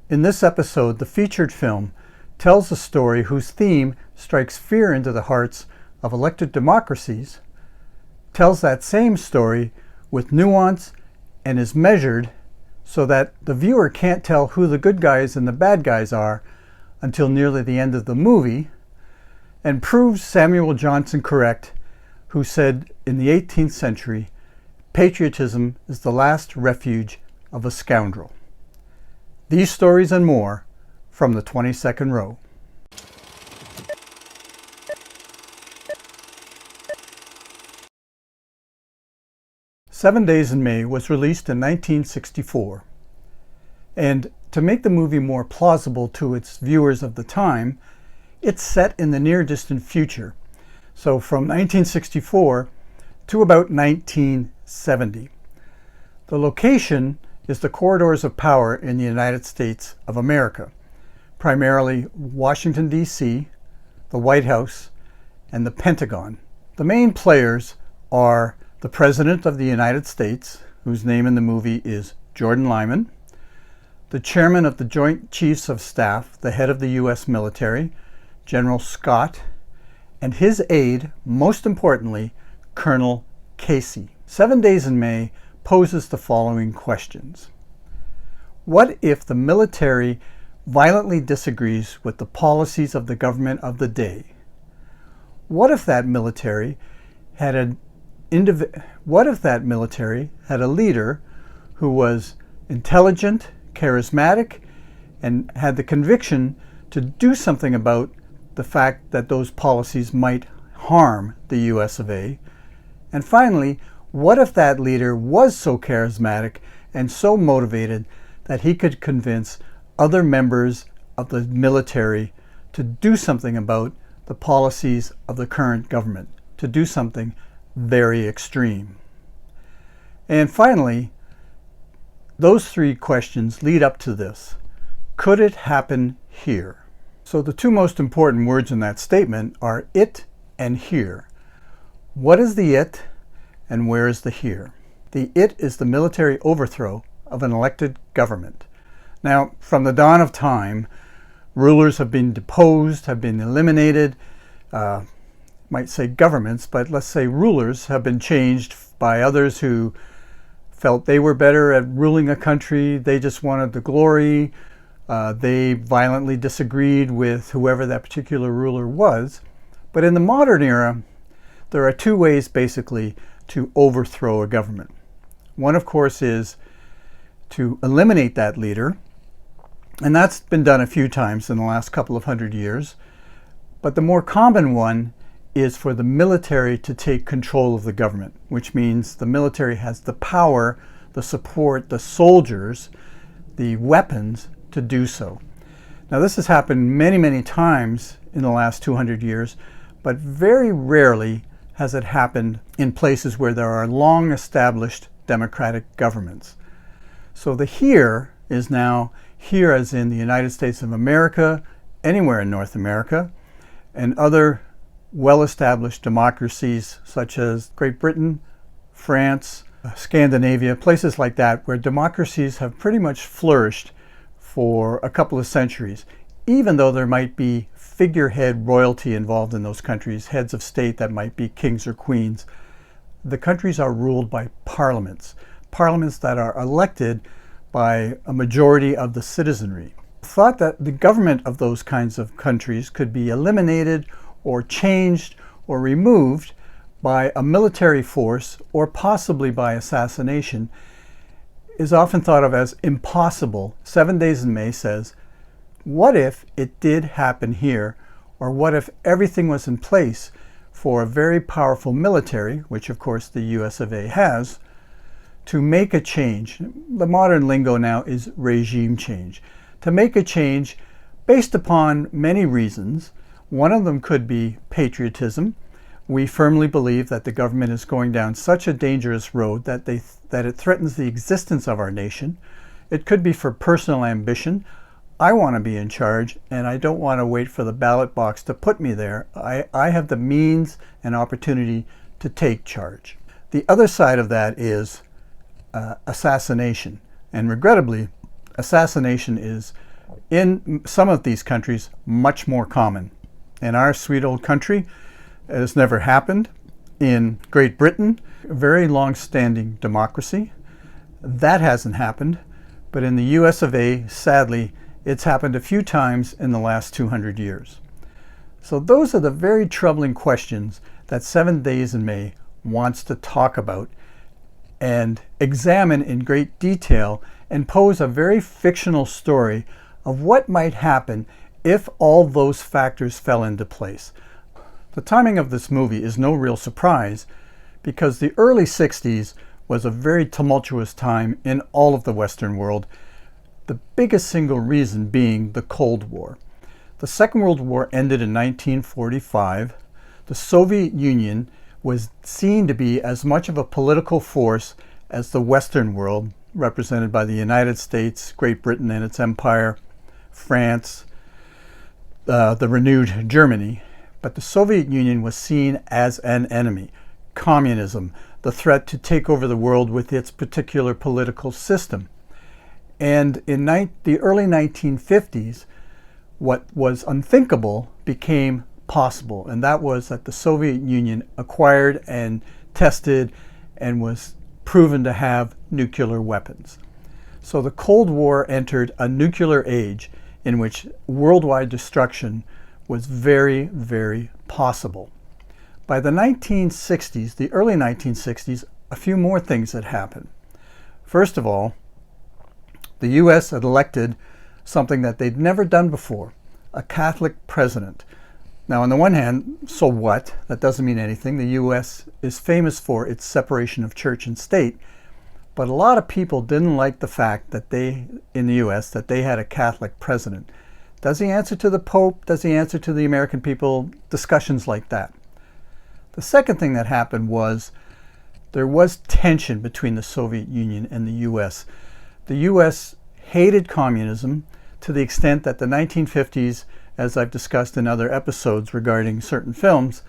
In this episode, the featured film tells a story whose theme strikes fear into the hearts of elected democracies, tells that same story with nuance, and is measured so that the viewer can't tell who the good guys and the bad guys are until nearly the end of the movie, and proves Samuel Johnson correct, who said in the 18th century, patriotism is the last refuge of a scoundrel. These stories and more from the 22nd row. Seven Days in May was released in 1964, and to make the movie more plausible to its viewers of the time, it's set in the near-distant future, so from 1964 to about 1970. The location is the corridors of power in the United States of America, primarily Washington, D.C., the White House, and the Pentagon. The main players are the President of the United States, whose name in the movie is Jordan Lyman, the Chairman of the Joint Chiefs of Staff, the head of the U.S. military, General Scott, and his aide, most importantly, Colonel Casey. 7 Days in May poses the following questions. What if the military violently disagrees with the policies of the government of the day? What if that military had a leader who was intelligent, charismatic, and had the conviction to do something about the fact that those policies might harm the US of A? And finally, what if that leader was so charismatic and so motivated that he could convince other members of the military to do something about the policies of the current government, to do something very extreme? And finally, those three questions lead up to this. Could it happen here? So the two most important words in that statement are it and here. What is the it and where is the here? The it is the military overthrow of an elected government. Now, from the dawn of time, rulers have been deposed, have been eliminated. Might say governments, but let's say rulers have been changed by others who felt they were better at ruling a country. They just wanted the glory. They violently disagreed with whoever that particular ruler was. But in the modern era, there are two ways basically to overthrow a government. One, of course, is to eliminate that leader, and that's been done a few times in the last couple of hundred years. But the more common one is for the military to take control of the government, which means the military has the power, the support, the soldiers, the weapons to do so. Now, this has happened many, many times in the last 200 years, but very rarely has it happened in places where there are long established democratic governments. So the here is now here as in the United States of America, anywhere in North America, and other well-established democracies such as Great Britain, France, Scandinavia, places like that where democracies have pretty much flourished for a couple of centuries, even though there might be figurehead royalty involved in those countries, heads of state that might be kings or queens. The countries are ruled by parliaments that are elected by a majority of the citizenry. Thought that the government of those kinds of countries could be eliminated or changed or removed by a military force or possibly by assassination is often thought of as impossible. 7 Days in May says, what if it did happen here? Or what if everything was in place for a very powerful military, which of course the US of A has, to make a change? The modern lingo now is regime change. To make a change based upon many reasons. One of them could be patriotism. We firmly believe that the government is going down such a dangerous road that it threatens the existence of our nation. It could be for personal ambition. I want to be in charge, and I don't want to wait for the ballot box to put me there. I have the means and opportunity to take charge. The other side of that is assassination. And regrettably, assassination is In some of these countries, much more common. In our sweet old country, it has never happened. In Great Britain, a very long-standing democracy, that hasn't happened. But in the US of A, sadly, it's happened a few times in the last 200 years. So those are the very troubling questions that 7 Days in May wants to talk about and examine in great detail and pose a very fictional story of what might happen if all those factors fell into place. The timing of this movie is no real surprise because the early 60s was a very tumultuous time in all of the Western world, the biggest single reason being the Cold War. The Second World War ended in 1945. The Soviet Union was seen to be as much of a political force as the Western world, represented by the United States, Great Britain and its empire, France, the renewed Germany. But the Soviet Union was seen as an enemy. Communism, the threat to take over the world with its particular political system. And in the early 1950s, what was unthinkable became possible, and that was that the Soviet Union acquired and tested and was proven to have nuclear weapons. So the Cold War entered a nuclear age in which worldwide destruction was very, very possible. By the 1960s, the early 1960s, a few more things had happened. First of all, the US had elected something that they'd never done before, a Catholic president. Now, on the one hand, so what? That doesn't mean anything. The US is famous for its separation of church and state, but a lot of people didn't like the fact that in the US, that they had a Catholic president. Does he answer to the Pope? Does he answer to the American people? Discussions like that. The second thing that happened was there was tension between the Soviet Union and the US. The US hated communism to the extent that the 1950s, as I've discussed in other episodes regarding certain films,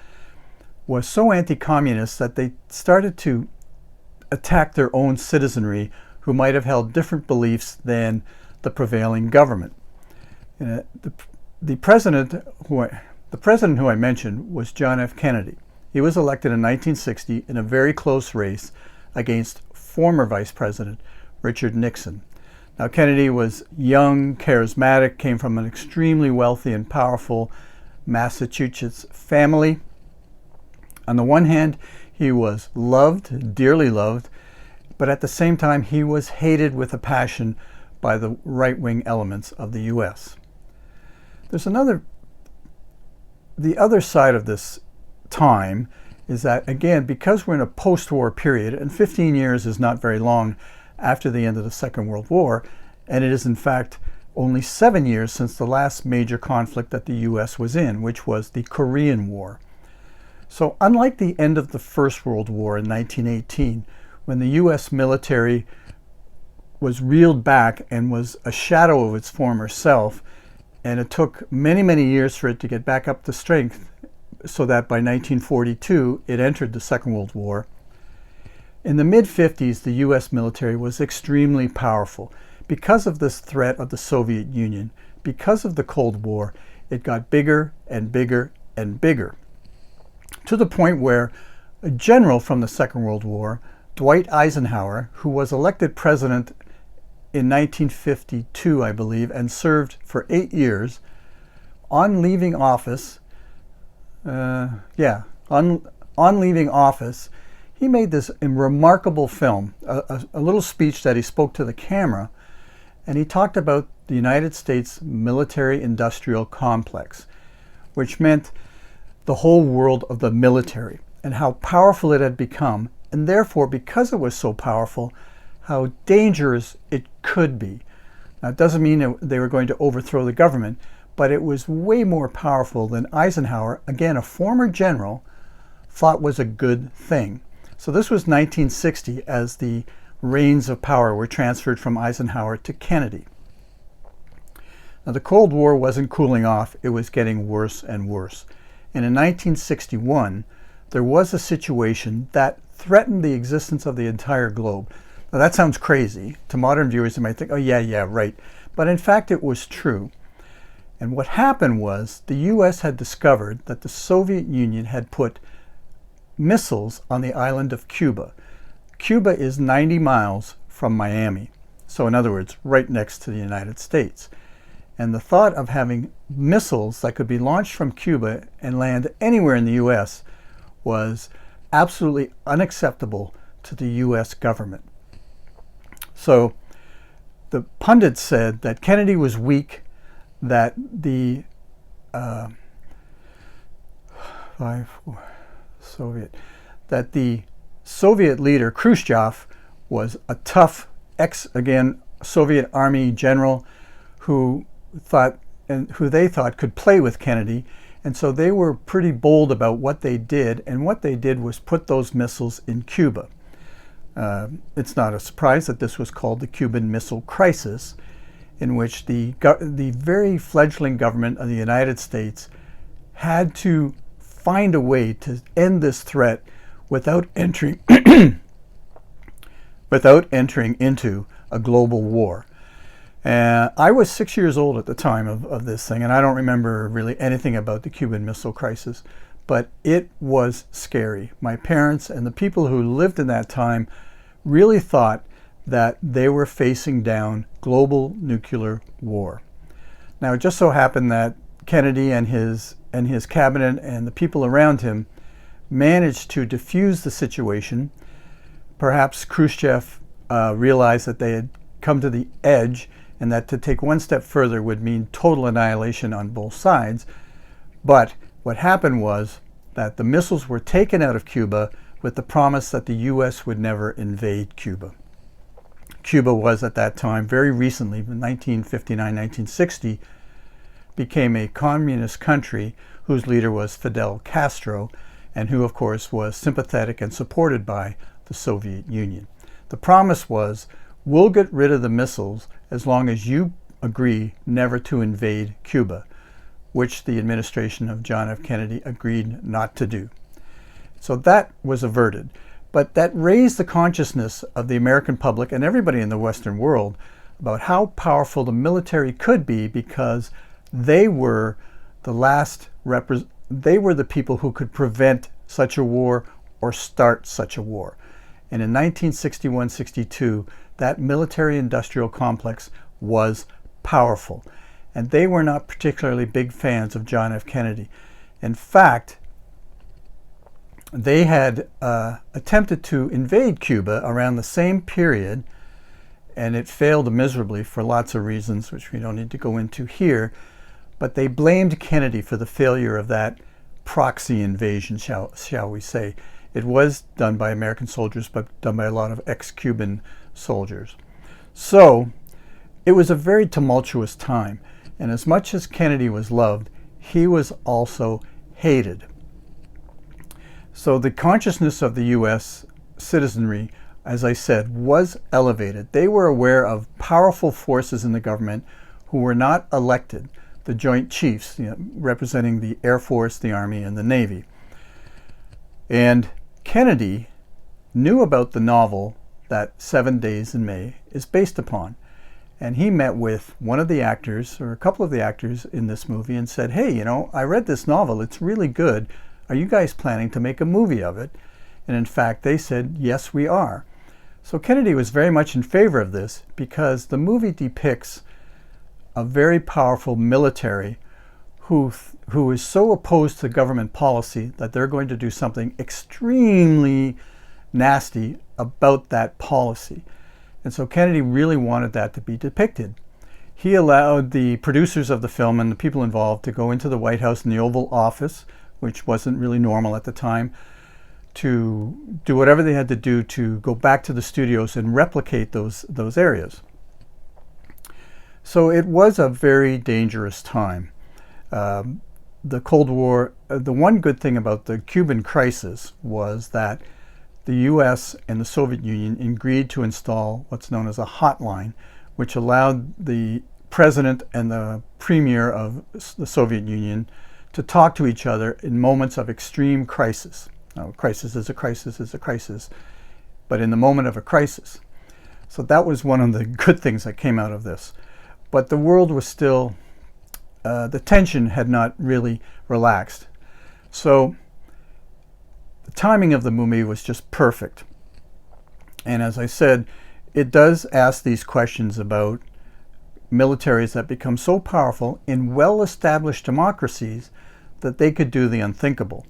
was so anti-communist that they started to attack their own citizenry who might have held different beliefs than the prevailing government. The president who I mentioned was John F. Kennedy. He was elected in 1960 in a very close race against former Vice President Richard Nixon. Now, Kennedy was young, charismatic, came from an extremely wealthy and powerful Massachusetts family. On the one hand, he was loved, dearly loved, but at the same time, he was hated with a passion by the right-wing elements of the US. There's the other side of this time is that, again, because we're in a post-war period, and 15 years is not very long after the end of the Second World War, and it is in fact only 7 years since the last major conflict that the US was in, which was the Korean War. So unlike the end of the First World War in 1918, when the US military was reeled back and was a shadow of its former self, and it took many, many years for it to get back up to strength, so that by 1942 it entered the Second World War. In the mid-50s, the US military was extremely powerful. Because of this threat of the Soviet Union, because of the Cold War, it got bigger and bigger and bigger, to the point where a general from the Second World War, Dwight Eisenhower, who was elected president in 1952, I believe, and served for 8 years, on leaving office, he made this remarkable film, a little speech that he spoke to the camera, and he talked about the United States military-industrial complex, which meant the whole world of the military and how powerful it had become, and therefore, because it was so powerful, how dangerous it could be. Now, it doesn't mean they were going to overthrow the government, but it was way more powerful than Eisenhower, again, a former general, thought was a good thing. So this was 1960 as the reins of power were transferred from Eisenhower to Kennedy. Now, the Cold War wasn't cooling off, it was getting worse and worse. And in 1961, there was a situation that threatened the existence of the entire globe. Now, that sounds crazy. To modern viewers, they might think, oh, yeah, right. But in fact, it was true. And what happened was the U.S. had discovered that the Soviet Union had put missiles on the island of Cuba. Cuba is 90 miles from Miami. So in other words, right next to the United States. And the thought of having missiles that could be launched from Cuba and land anywhere in the U.S. was absolutely unacceptable to the U.S. government. So the pundits said that Kennedy was weak, that the Soviet leader Khrushchev was a tough Soviet Army general who they thought could play with Kennedy, and so they were pretty bold about what they did, and what they did was put those missiles in Cuba. It's not a surprise that this was called the Cuban Missile Crisis, in which the very fledgling government of the United States had to find a way to end this threat without entering into a global war. I was 6 years old at the time of this thing, and I don't remember really anything about the Cuban Missile Crisis, but it was scary. My parents and the people who lived in that time really thought that they were facing down global nuclear war. Now, it just so happened that Kennedy and his cabinet and the people around him managed to defuse the situation. Perhaps Khrushchev realized that they had come to the edge and that to take one step further would mean total annihilation on both sides. But what happened was that the missiles were taken out of Cuba with the promise that the U.S. would never invade Cuba. Cuba was at that time, very recently, in 1959, 1960, became a communist country whose leader was Fidel Castro, and who, of course, was sympathetic and supported by the Soviet Union. The promise was, we'll get rid of the missiles as long as you agree never to invade Cuba, which the administration of John F. Kennedy agreed not to do. So that was averted. But that raised the consciousness of the American public and everybody in the Western world about how powerful the military could be, because they were they were the people who could prevent such a war or start such a war. And in 1961-62, that military-industrial complex was powerful. And they were not particularly big fans of John F. Kennedy. In fact, they had attempted to invade Cuba around the same period, and it failed miserably for lots of reasons, which we don't need to go into here. But they blamed Kennedy for the failure of that proxy invasion, shall we say. It was done by American soldiers, but done by a lot of ex-Cuban soldiers. So it was a very tumultuous time. And as much as Kennedy was loved, he was also hated. So the consciousness of the U.S. citizenry, as I said, was elevated. They were aware of powerful forces in the government who were not elected, the Joint Chiefs, representing the Air Force, the Army, and the Navy. And Kennedy knew about the novel that 7 Days in May is based upon. And he met with one of the actors, or a couple of the actors in this movie, and said, hey, I read this novel, it's really good. Are you guys planning to make a movie of it? And in fact, they said, yes, we are. So Kennedy was very much in favor of this, because the movie depicts a very powerful military who is so opposed to government policy that they're going to do something extremely nasty about that policy. And so Kennedy really wanted that to be depicted. He allowed the producers of the film and the people involved to go into the White House in the Oval Office, which wasn't really normal at the time, to do whatever they had to do to go back to the studios and replicate those areas. So it was a very dangerous time. The Cold War, the one good thing about the Cuban crisis was that the US and the Soviet Union agreed to install what's known as a hotline, which allowed the president and the premier of the Soviet Union to talk to each other in moments of extreme crisis. Now, crisis is a crisis is a crisis, but in the moment of a crisis. So that was one of the good things that came out of this. But the world was still, the tension had not really relaxed. So the timing of the movie was just perfect. And as I said, it does ask these questions about militaries that become so powerful in well-established democracies that they could do the unthinkable.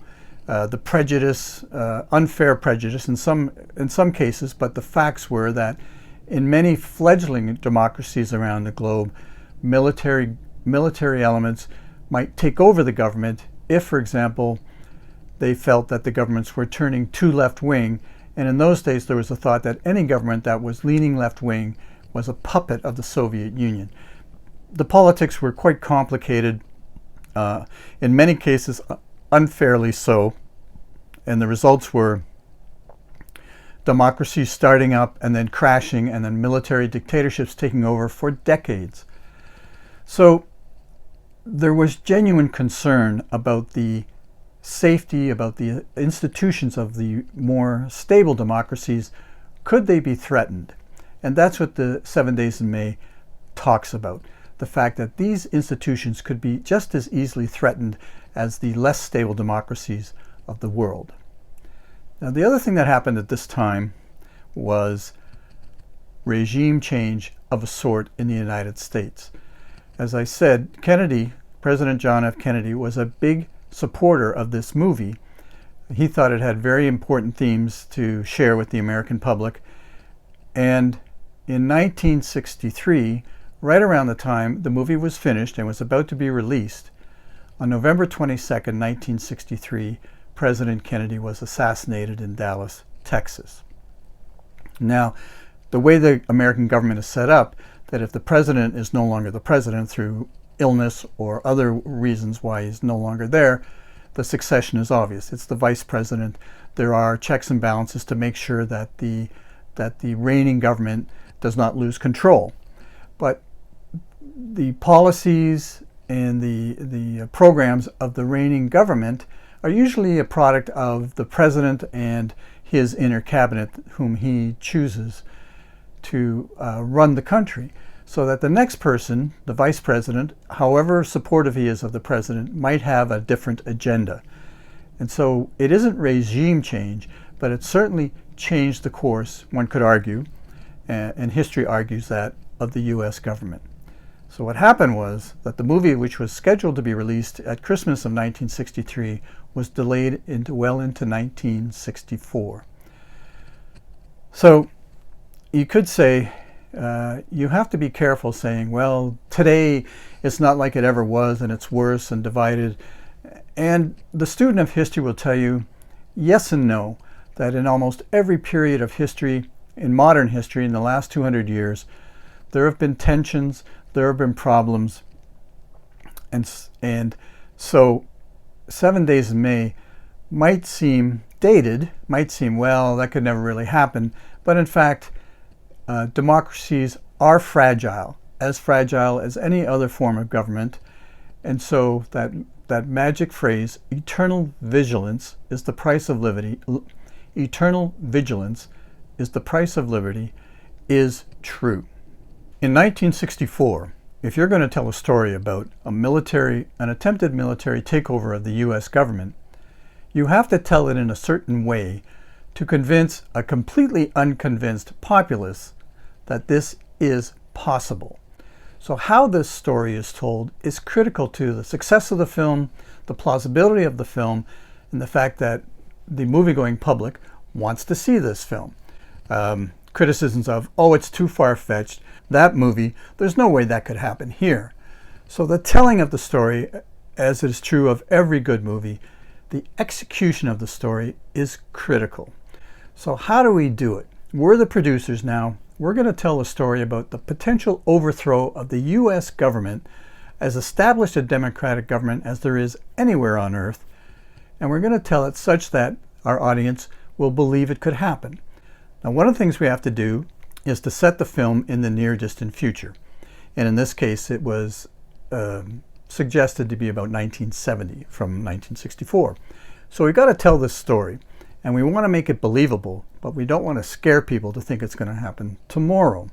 The prejudice, unfair prejudice in some cases, but the facts were that in many fledgling democracies around the globe, military elements might take over the government if, for example, they felt that the governments were turning too left-wing. And in those days, there was a thought that any government that was leaning left-wing was a puppet of the Soviet Union. The politics were quite complicated, in many cases unfairly so, and the results were democracies starting up and then crashing, and then military dictatorships taking over for decades. So there was genuine concern about the safety, about the institutions of the more stable democracies. Could they be threatened? And that's what the 7 Days in May talks about. The fact that these institutions could be just as easily threatened as the less stable democracies of the world. Now, the other thing that happened at this time was regime change of a sort in the United States. As I said, Kennedy, President John F. Kennedy, was a big supporter of this movie. He thought it had very important themes to share with the American public. And in 1963, right around the time the movie was finished and was about to be released, on November 22nd, 1963, President Kennedy was assassinated in Dallas, Texas. Now, the way the American government is set up, that if the president is no longer the president through illness or other reasons why he's no longer there, the succession is obvious. It's the vice president. There are checks and balances to make sure that the reigning government does not lose control. But the policies and the programs of the reigning government are usually a product of the president and his inner cabinet, whom he chooses to run the country, so that the next person, the vice president, however supportive he is of the president, might have a different agenda. And so it isn't regime change, but it certainly changed the course, one could argue, and history argues that, of the U.S. government. So what happened was that the movie, which was scheduled to be released at Christmas of 1963, was delayed well into 1964. So you could say, you have to be careful saying, well, today it's not like it ever was and it's worse and divided. And the student of history will tell you yes and no, that in almost every period of history, in modern history, in the last 200 years, there have been tensions, there have been problems. And so 7 Days in May might seem dated, might seem, well, that could never really happen. But in fact, democracies are fragile as any other form of government. And so that magic phrase, eternal vigilance is the price of liberty, eternal vigilance is the price of liberty, is true. In 1964, if you're going to tell a story about an attempted military takeover of the U.S. government, you have to tell it in a certain way to convince a completely unconvinced populace that this is possible. So how this story is told is critical to the success of the film, the plausibility of the film, and the fact that the movie-going public wants to see this film. Criticisms of, oh, it's too far-fetched, that movie, there's no way that could happen here. So the telling of the story, as is true of every good movie, the execution of the story is critical. So how do we do it? We're the producers now. We're going to tell a story about the potential overthrow of the U.S. government, as established a democratic government as there is anywhere on earth, and we're going to tell it such that our audience will believe it could happen. Now, one of the things we have to do is to set the film in the near distant future. And in this case, it was suggested to be about 1970 from 1964. So we've got to tell this story, and we want to make it believable but we don't want to scare people to think it's going to happen tomorrow.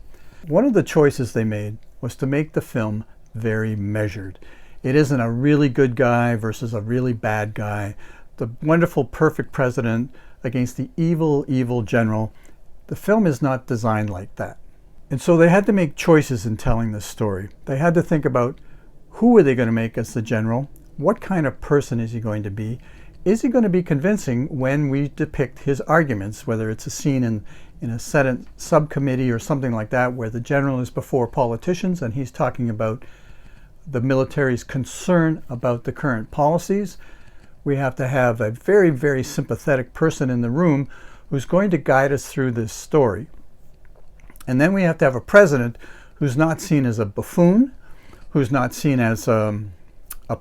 One of the choices they made was to make the film very measured. It isn't a really good guy versus a really bad guy, the wonderful, perfect president against the evil, evil general. The film is not designed like that. And so they had to make choices in telling this story. They had to think about who are they going to make as the general? What kind of person is he going to be? Is he going to be convincing when we depict his arguments, whether it's a scene in a Senate subcommittee or something like that, where the general is before politicians and he's talking about the military's concern about the current policies? We have to have a very, very sympathetic person in the room who's going to guide us through this story. And then we have to have a president who's not seen as a buffoon, who's not seen as a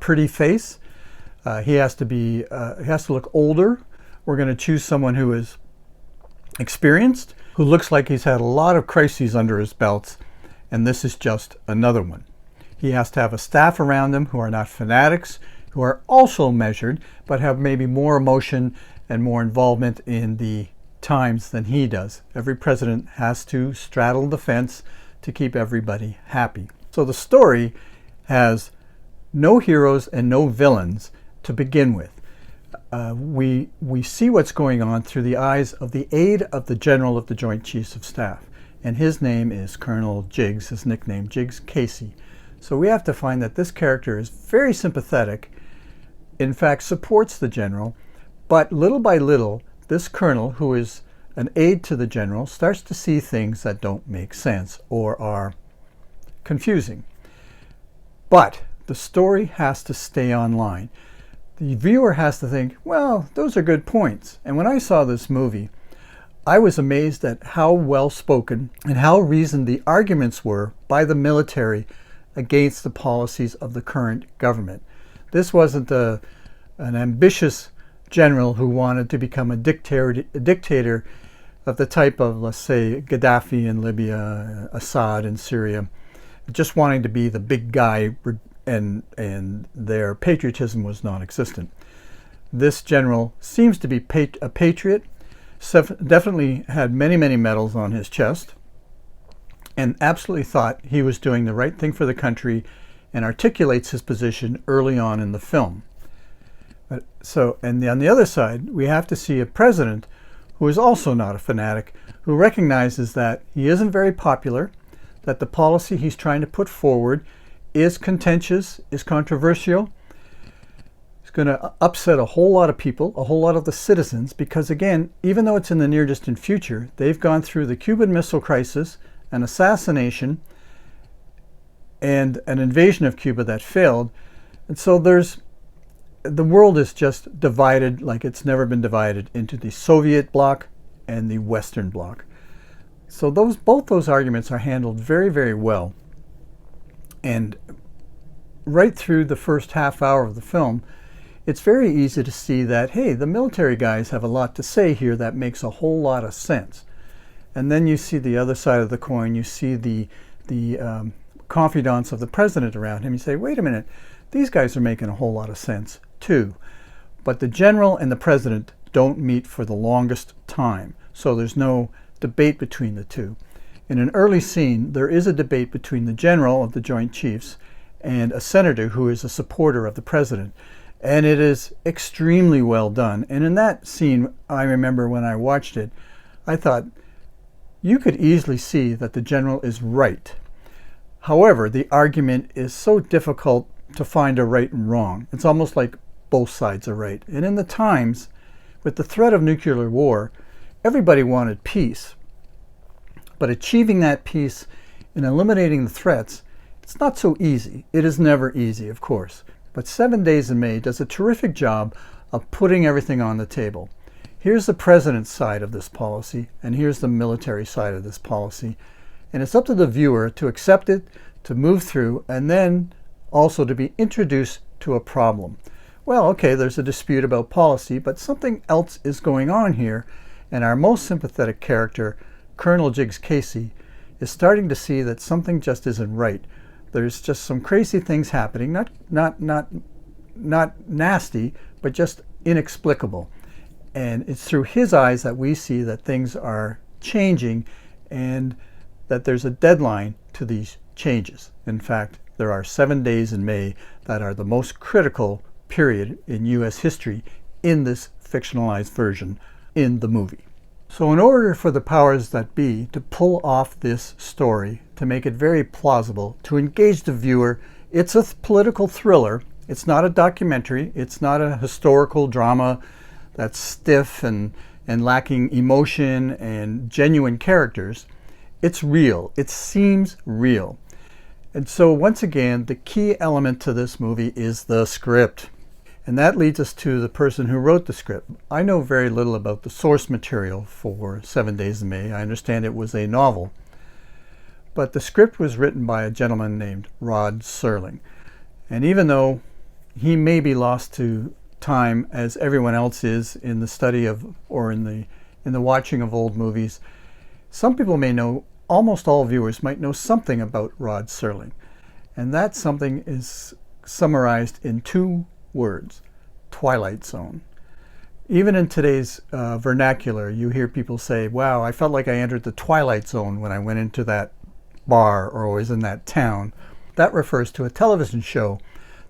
pretty face. He has to look older. We're going to choose someone who is experienced, who looks like he's had a lot of crises under his belts, and this is just another one. He has to have a staff around him who are not fanatics, who are also measured, but have maybe more emotion and more involvement in the times than he does. Every president has to straddle the fence to keep everybody happy. So the story has no heroes and no villains to begin with. We see what's going on through the eyes of the aide of the General of the Joint Chiefs of Staff, and his name is Colonel Jiggs, his nickname, Jiggs Casey. So we have to find that this character is very sympathetic, in fact supports the general, but little by little, this colonel, who is an aide to the general, starts to see things that don't make sense or are confusing. But the story has to stay online. The viewer has to think, well, those are good points. And when I saw this movie, I was amazed at how well spoken and how reasoned the arguments were by the military against the policies of the current government. This wasn't an ambitious general who wanted to become a dictator of the type of, let's say, Gaddafi in Libya, Assad in Syria, just wanting to be the big guy, and their patriotism was non-existent. This general seems to be a patriot, definitely had many, many medals on his chest, and absolutely thought he was doing the right thing for the country, and articulates his position early on in the film. And on the other side, we have to see a president who is also not a fanatic, who recognizes that he isn't very popular, that the policy he's trying to put forward is contentious, is controversial. It's going to upset a whole lot of people, a whole lot of the citizens, because again, even though it's in the near distant future, they've gone through the Cuban Missile Crisis, an assassination, and an invasion of Cuba that failed. And so the world is just divided like it's never been divided into the Soviet bloc and the Western bloc. So both those arguments are handled very, very well. And right through the first half hour of the film, it's very easy to see that, hey, the military guys have a lot to say here that makes a whole lot of sense. And then you see the other side of the coin. You see the confidants of the president around him. You say, wait a minute, these guys are making a whole lot of sense too. But the general and the president don't meet for the longest time. So there's no debate between the two. In an early scene, there is a debate between the general of the Joint Chiefs and a senator who is a supporter of the president. And it is extremely well done. And in that scene, I remember when I watched it, I thought, you could easily see that the general is right. However, the argument is so difficult to find a right and wrong. It's almost like both sides are right. And in the times, with the threat of nuclear war, everybody wanted peace. But achieving that peace and eliminating the threats, it's not so easy. It is never easy, of course. But 7 Days in May does a terrific job of putting everything on the table. Here's the president's side of this policy, and here's the military side of this policy. And it's up to the viewer to accept it, to move through, and then also to be introduced to a problem. Well, okay, there's a dispute about policy, but something else is going on here, and our most sympathetic character, Colonel Jiggs Casey, is starting to see that something just isn't right. There's just some crazy things happening, not nasty, but just inexplicable. And it's through his eyes that we see that things are changing and that there's a deadline to these changes. In fact, there are 7 days in May that are the most critical period in U.S. history in this fictionalized version in the movie. So in order for the powers that be to pull off this story, to make it very plausible, to engage the viewer, it's a political thriller. It's not a documentary. It's not a historical drama that's stiff and lacking emotion and genuine characters. It's real. It seems real. And so once again, the key element to this movie is the script. And that leads us to the person who wrote the script. I know very little about the source material for 7 Days in May. I understand it was a novel. But the script was written by a gentleman named Rod Serling. And even though he may be lost to time as everyone else is in the study of, or in the watching of old movies, some people may know, almost all viewers might know something about Rod Serling. And that something is summarized in 2 words: Twilight Zone. Even in today's vernacular, you hear people say, wow, I felt like I entered the Twilight Zone when I went into that bar or was in that town. That refers to a television show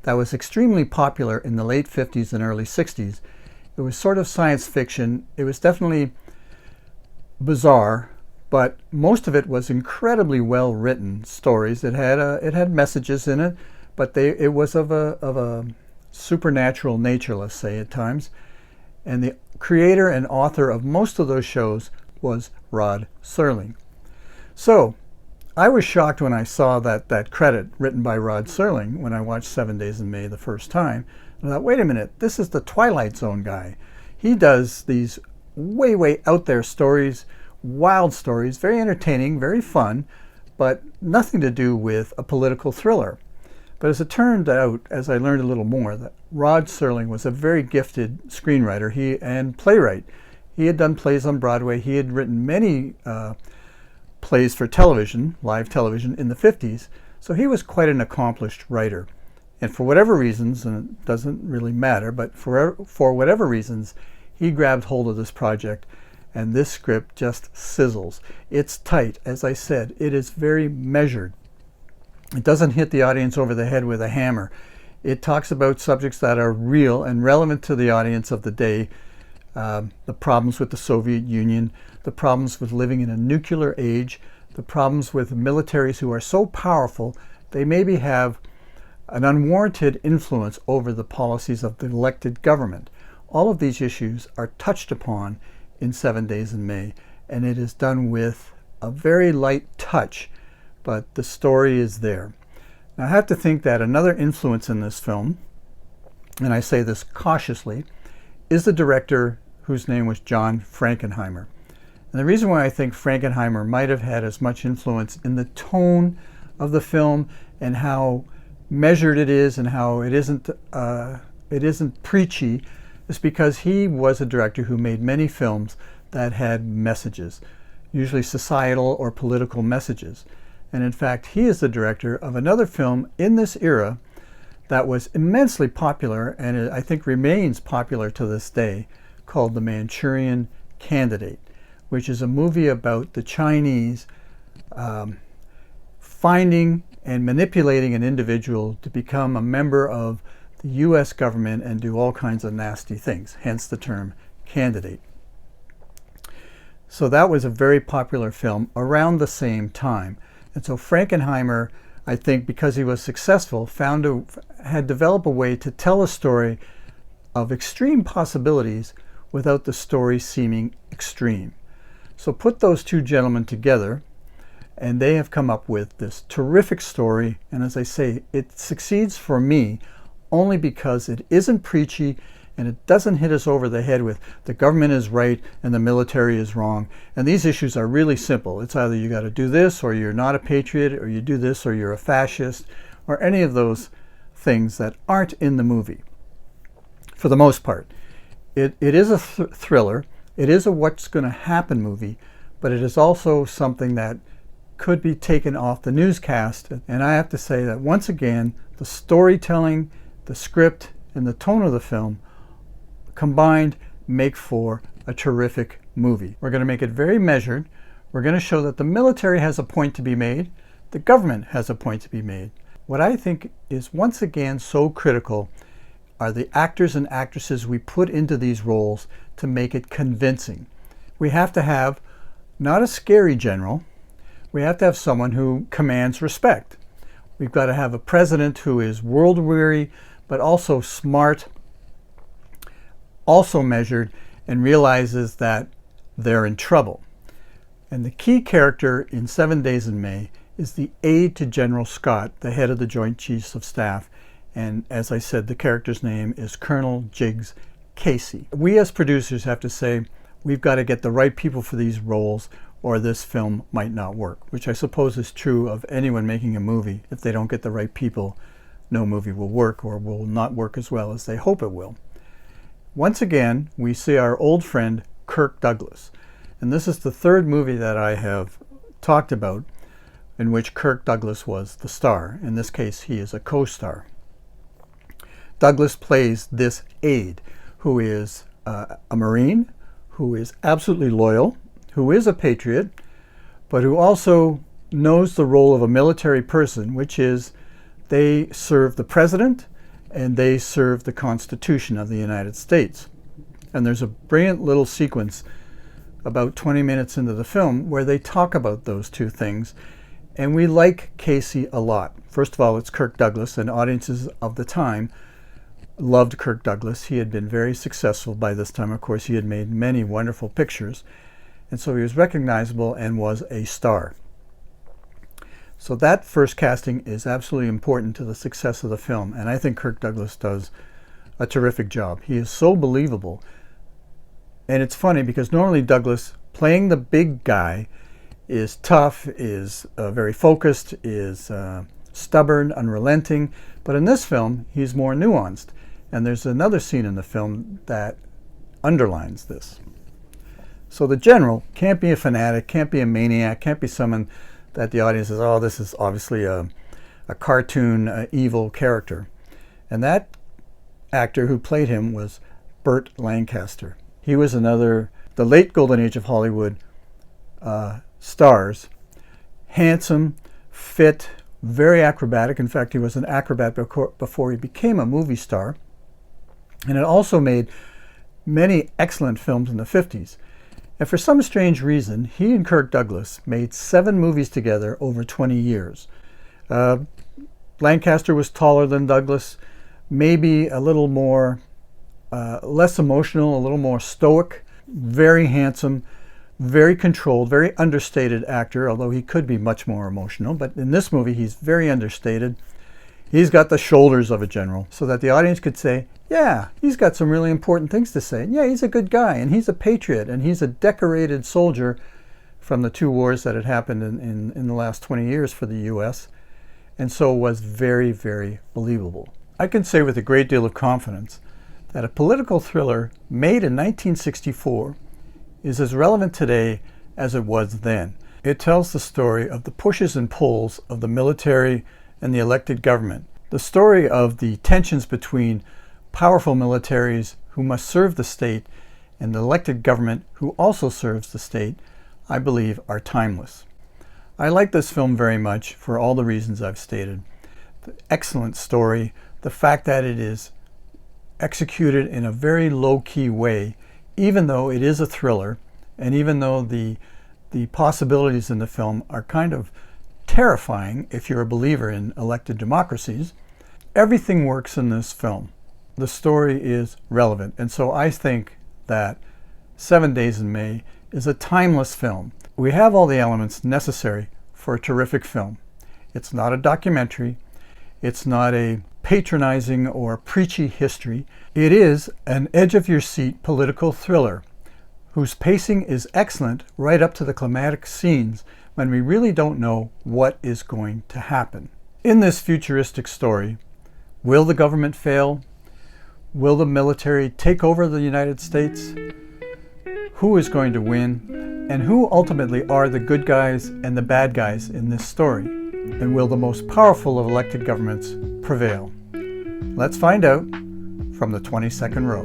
that was extremely popular in the late 50s and early 60s. It was sort of science fiction. It was definitely bizarre, but most of it was incredibly well written stories. It had messages in it, but it was of a supernatural nature, let's say, at times. And the creator and author of most of those shows was Rod Serling. So I was shocked when I saw that credit written by Rod Serling when I watched 7 Days in May the first time. I thought, wait a minute, this is the Twilight Zone guy. He does these way, way out there stories, wild stories, very entertaining, very fun, but nothing to do with a political thriller. But as it turned out, as I learned a little more, that Rod Serling was a very gifted screenwriter and playwright. He had done plays on Broadway. He had written many plays for television, live television, in the 50s. So he was quite an accomplished writer. And for whatever reasons, and it doesn't really matter, but for whatever reasons, he grabbed hold of this project, and this script just sizzles. It's tight. As I said, it is very measured. It doesn't hit the audience over the head with a hammer. It talks about subjects that are real and relevant to the audience of the day. The problems with the Soviet Union, the problems with living in a nuclear age, the problems with militaries who are so powerful they maybe have an unwarranted influence over the policies of the elected government. All of these issues are touched upon in 7 Days in May, and it is done with a very light touch, but the story is there. Now, I have to think that another influence in this film, and I say this cautiously, is the director whose name was John Frankenheimer. And the reason why I think Frankenheimer might have had as much influence in the tone of the film and how measured it is and how it isn't preachy is because he was a director who made many films that had messages, usually societal or political messages. And in fact, he is the director of another film in this era that was immensely popular and I think remains popular to this day, called The Manchurian Candidate, which is a movie about the Chinese finding and manipulating an individual to become a member of the US government and do all kinds of nasty things, hence the term candidate. So that was a very popular film around the same time. And so Frankenheimer, I think, because he was successful, had developed a way to tell a story of extreme possibilities without the story seeming extreme. So put those two gentlemen together, and they have come up with this terrific story. And as I say, it succeeds for me only because it isn't preachy and it doesn't hit us over the head with the government is right and the military is wrong. And these issues are really simple. It's either you got to do this or you're not a patriot, or you do this or you're a fascist, or any of those things that aren't in the movie for the most part. It is a thriller. It is a what's going to happen movie, but it is also something that could be taken off the newscast. And I have to say that once again, the storytelling, the script, and the tone of the film combined make for a terrific movie. We're going to make it very measured. We're going to show that the military has a point to be made. The government has a point to be made. What I think is once again so critical are the actors and actresses we put into these roles to make it convincing. We have to have not a scary general. We have to have someone who commands respect. We've got to have a president who is world-weary, but also smart, also measured, and realizes that they're in trouble. And the key character in 7 Days in May is the aide to General Scott, the head of the Joint Chiefs of Staff. And as I said, the character's name is Colonel Jiggs Casey. We as producers have to say, we've got to get the right people for these roles or this film might not work, which I suppose is true of anyone making a movie. If they don't get the right people, no movie will work or will not work as well as they hope it will. Once again, we see our old friend Kirk Douglas. And this is the third movie that I have talked about in which Kirk Douglas was the star. In this case, he is a co-star. Douglas plays this aide who is a Marine, who is absolutely loyal, who is a patriot, but who also knows the role of a military person, which is they serve the president and they serve the Constitution of the United States. And there's a brilliant little sequence about 20 minutes into the film where they talk about those two things. And we like Casey a lot. First of all, it's Kirk Douglas, and audiences of the time loved Kirk Douglas. He had been very successful by this time. Of course, he had made many wonderful pictures. And so he was recognizable and was a star. So that first casting is absolutely important to the success of the film. And I think Kirk Douglas does a terrific job. He is so believable. And it's funny because normally Douglas, playing the big guy, is tough, is very focused, is stubborn, unrelenting. But in this film, he's more nuanced. And there's another scene in the film that underlines this. So the general can't be a fanatic, can't be a maniac, can't be someone that the audience says, oh, this is obviously a cartoon, evil character. And that actor who played him was Burt Lancaster. He was another, the late golden age of Hollywood stars, handsome, fit, very acrobatic. In fact, he was an acrobat before he became a movie star. And it also made many excellent films in the 50s. And for some strange reason, he and Kirk Douglas made 7 movies together over 20 years. Lancaster was taller than Douglas, maybe a little more, less emotional, a little more stoic, very handsome, very controlled, very understated actor, although he could be much more emotional. But in this movie, he's very understated. He's got the shoulders of a general, so that the audience could say, yeah, he's got some really important things to say. Yeah, he's a good guy, and he's a patriot, and he's a decorated soldier from the 2 wars that had happened in the last 20 years for the U.S., and so was very, very believable. I can say with a great deal of confidence that a political thriller made in 1964 is as relevant today as it was then. It tells the story of the pushes and pulls of the military and the elected government, the story of the tensions between powerful militaries who must serve the state and the elected government who also serves the state, I believe, are timeless. I like this film very much for all the reasons I've stated. The excellent story, the fact that it is executed in a very low-key way, even though it is a thriller, and even though the possibilities in the film are kind of terrifying if you're a believer in elected democracies, everything works in this film. The story is relevant, and so I think that 7 Days in May is a timeless film. We have all the elements necessary for a terrific film. It's not a documentary. It's not a patronizing or preachy history. It is an edge-of-your-seat political thriller whose pacing is excellent right up to the climatic scenes when we really don't know what is going to happen. In this futuristic story, will the government fail? Will the military take over the United States? Who is going to win? And who ultimately are the good guys and the bad guys in this story? And will the most powerful of elected governments prevail? Let's find out from the 22nd row.